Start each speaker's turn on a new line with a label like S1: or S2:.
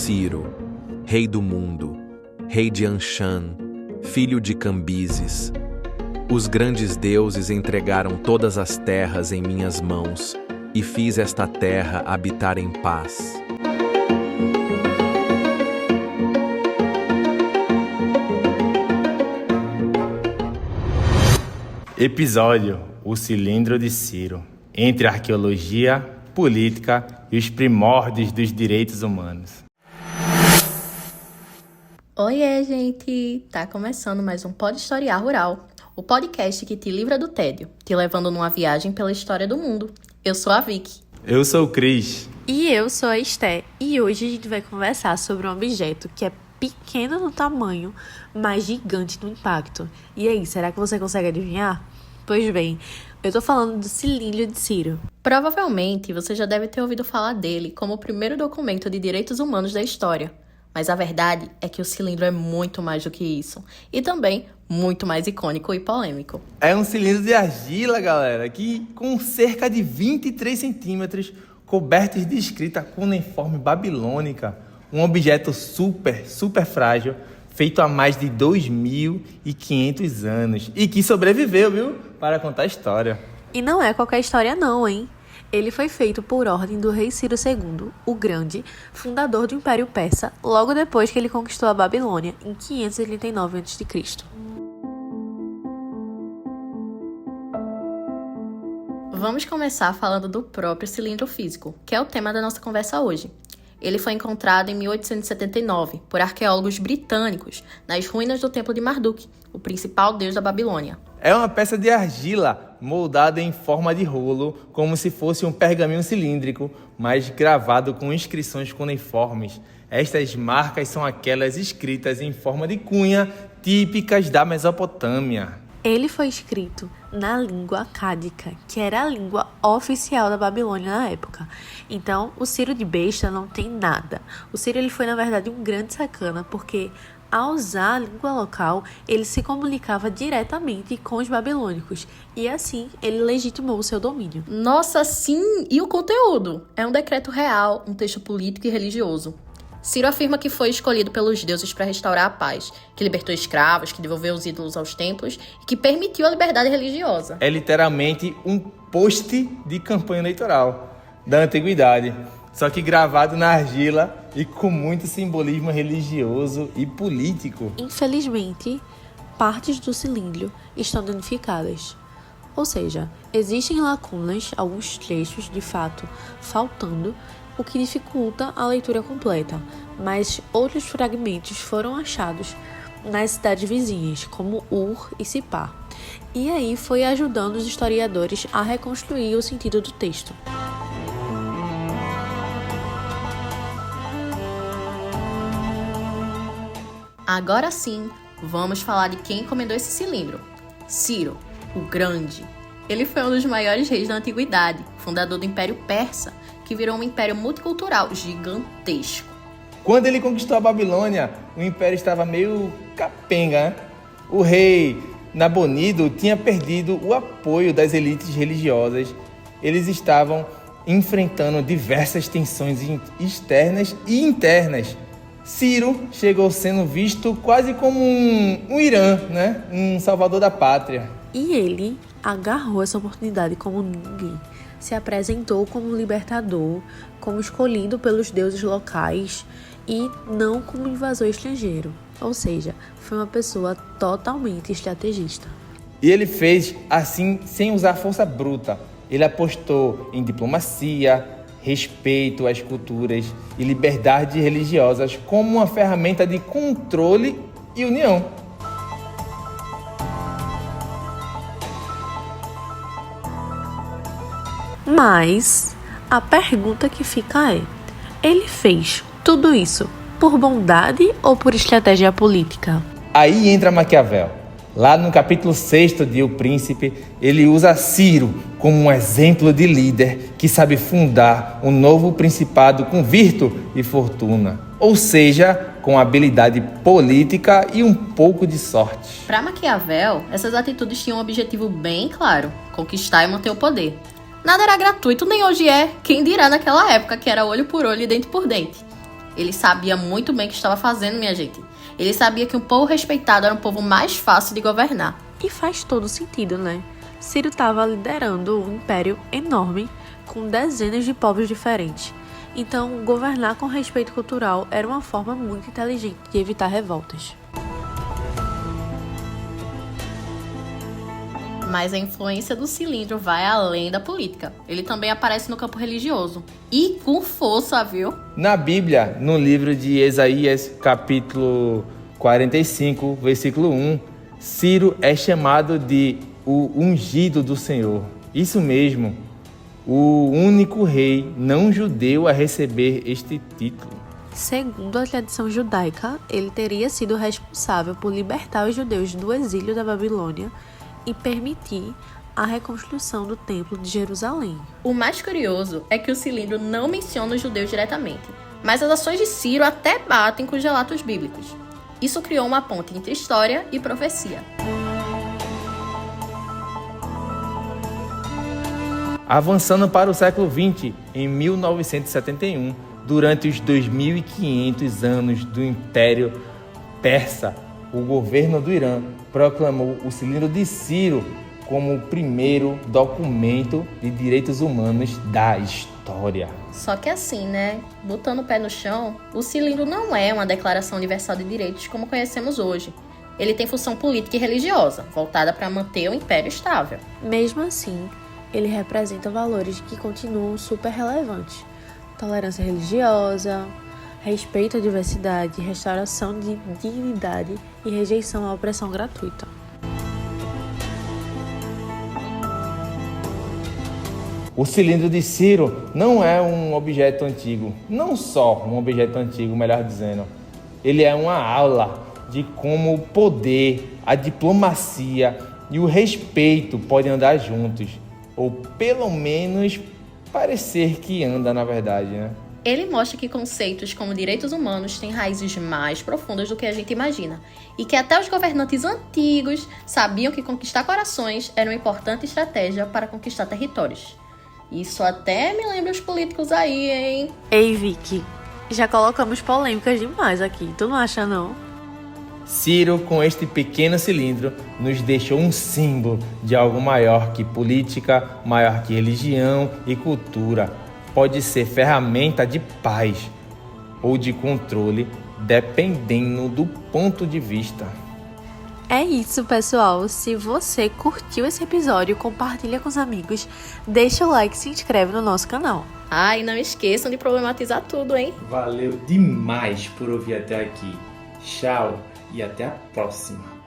S1: Ciro, rei do mundo, rei de Anshan, filho de Cambises. Os grandes deuses entregaram todas as terras em minhas mãos, e fiz esta terra habitar em paz.
S2: Episódio: O Cilindro de Ciro, entre arqueologia, política e os primórdios dos direitos humanos.
S3: Oiê, gente! Tá começando mais um Pod Historiar Rural, o podcast que te livra do tédio, te levando numa viagem pela história do mundo. Eu sou a Vicky.
S2: Eu sou o Cris.
S4: E eu sou a Esté. E hoje a gente vai conversar sobre um objeto que é pequeno no tamanho, mas gigante no impacto. E aí, será que você consegue adivinhar? Pois bem, eu tô falando do Cilindro de Ciro.
S3: Provavelmente você já deve ter ouvido falar dele como o primeiro documento de direitos humanos da história. Mas a verdade é que o cilindro é muito mais do que isso. E também muito mais icônico e polêmico.
S2: É um cilindro de argila, galera, que com cerca de 23 centímetros, cobertos de escrita cuneiforme babilônica. Um objeto super frágil, feito há mais de 2.500 anos. E que sobreviveu, viu? Para contar a história.
S4: E não é qualquer história não, hein? Ele foi feito por ordem do rei Ciro II, o Grande, fundador do Império Persa, logo depois que ele conquistou a Babilônia, em 539 a.C.
S3: Vamos começar falando do próprio cilindro físico, que é o tema da nossa conversa hoje. Ele foi encontrado em 1879 por arqueólogos britânicos nas ruínas do Templo de Marduk, o principal deus da Babilônia.
S2: É uma peça de argila moldada em forma de rolo, como se fosse um pergaminho cilíndrico, mas gravado com inscrições cuneiformes. Estas marcas são aquelas escritas em forma de cunha, típicas da Mesopotâmia.
S4: Ele foi escrito na língua acádica, que era a língua oficial da Babilônia na época. Então, o Ciro de besta não tem nada. O Ciro ele foi, na verdade, um grande sacana, porque ao usar a língua local, ele se comunicava diretamente com os babilônicos. E assim, ele legitimou o seu domínio.
S3: Nossa, sim! E o conteúdo? É um decreto real, um texto político e religioso. Ciro afirma que foi escolhido pelos deuses para restaurar a paz, que libertou escravos, que devolveu os ídolos aos templos e que permitiu a liberdade religiosa.
S2: É literalmente um post de campanha eleitoral da antiguidade, só que gravado na argila e com muito simbolismo religioso e político.
S4: Infelizmente, partes do cilindro estão danificadas. Ou seja, existem lacunas, alguns trechos de fato faltando, o que dificulta a leitura completa, mas outros fragmentos foram achados nas cidades vizinhas, como Ur e Sipar. E aí foi ajudando os historiadores a reconstruir o sentido do texto.
S3: Agora sim, vamos falar de quem encomendou esse cilindro. Ciro, o Grande. Ele foi um dos maiores reis da antiguidade, fundador do Império Persa, que virou um império multicultural gigantesco.
S2: Quando ele conquistou a Babilônia, o império estava meio capenga, né? O rei Nabonido tinha perdido o apoio das elites religiosas. Eles estavam enfrentando diversas tensões externas e internas. Ciro chegou sendo visto quase como um Irã, né? Um salvador da pátria.
S4: E ele agarrou essa oportunidade como ninguém. Se apresentou como libertador, como escolhido pelos deuses locais e não como invasor estrangeiro. Ou seja, foi uma pessoa totalmente estrategista.
S2: E ele fez assim sem usar força bruta. Ele apostou em diplomacia, respeito às culturas e liberdades religiosas como uma ferramenta de controle e união.
S4: Mas a pergunta que fica é: ele fez tudo isso por bondade ou por estratégia política?
S2: Aí entra Maquiavel. Lá no capítulo 6 de O Príncipe, ele usa Ciro como um exemplo de líder que sabe fundar um novo principado com virtude e fortuna. Ou seja, com habilidade política e um pouco de sorte.
S3: Para Maquiavel, essas atitudes tinham um objetivo bem claro: conquistar e manter o poder. Nada era gratuito, nem hoje é, quem dirá naquela época que era olho por olho e dente por dente. Ele sabia muito bem o que estava fazendo, minha gente. Ele sabia que um povo respeitado era um povo mais fácil de governar.
S4: E faz todo sentido, né? Ciro estava liderando um império enorme com dezenas de povos diferentes. Então, governar com respeito cultural era uma forma muito inteligente de evitar revoltas.
S3: Mas a influência do cilindro vai além da política. Ele também aparece no campo religioso. E com força, viu?
S2: Na Bíblia, no livro de Isaías, capítulo 45, versículo 1, Ciro é chamado de o ungido do Senhor. Isso mesmo, o único rei não judeu a receber este título.
S4: Segundo a tradição judaica, ele teria sido responsável por libertar os judeus do exílio da Babilônia e permitir a reconstrução do Templo de Jerusalém.
S3: O mais curioso é que o cilindro não menciona os judeus diretamente, mas as ações de Ciro até batem com os relatos bíblicos. Isso criou uma ponte entre história e profecia.
S2: Avançando para o século XX, em 1971, durante os 2.500 anos do Império Persa, o governo do Irã proclamou o cilindro de Ciro como o primeiro documento de direitos humanos da história.
S3: Só que assim, né? Botando o pé no chão, o cilindro não é uma declaração universal de direitos como conhecemos hoje. Ele tem função política e religiosa, voltada para manter o império estável.
S4: Mesmo assim, ele representa valores que continuam super relevantes. Tolerância religiosa, respeito à diversidade, restauração de dignidade e rejeição à opressão gratuita.
S2: O cilindro de Ciro não é um objeto antigo, não só um objeto antigo, melhor dizendo. Ele é uma aula de como o poder, a diplomacia e o respeito podem andar juntos, ou pelo menos parecer que anda na verdade, né?
S3: Ele mostra que conceitos como direitos humanos têm raízes mais profundas do que a gente imagina, e que até os governantes antigos sabiam que conquistar corações era uma importante estratégia para conquistar territórios. Isso até me lembra os políticos aí, hein?
S4: Ei, Vicky, já colocamos polêmicas demais aqui, tu não acha não?
S2: Ciro, com este pequeno cilindro, nos deixou um símbolo de algo maior que política, maior que religião e cultura. Pode ser ferramenta de paz ou de controle, dependendo do ponto de vista.
S4: É isso, pessoal. Se você curtiu esse episódio, compartilha com os amigos, deixa o like e se inscreve no nosso canal.
S3: Ah, e não esqueçam de problematizar tudo, hein?
S2: Valeu demais por ouvir até aqui. Tchau e até a próxima.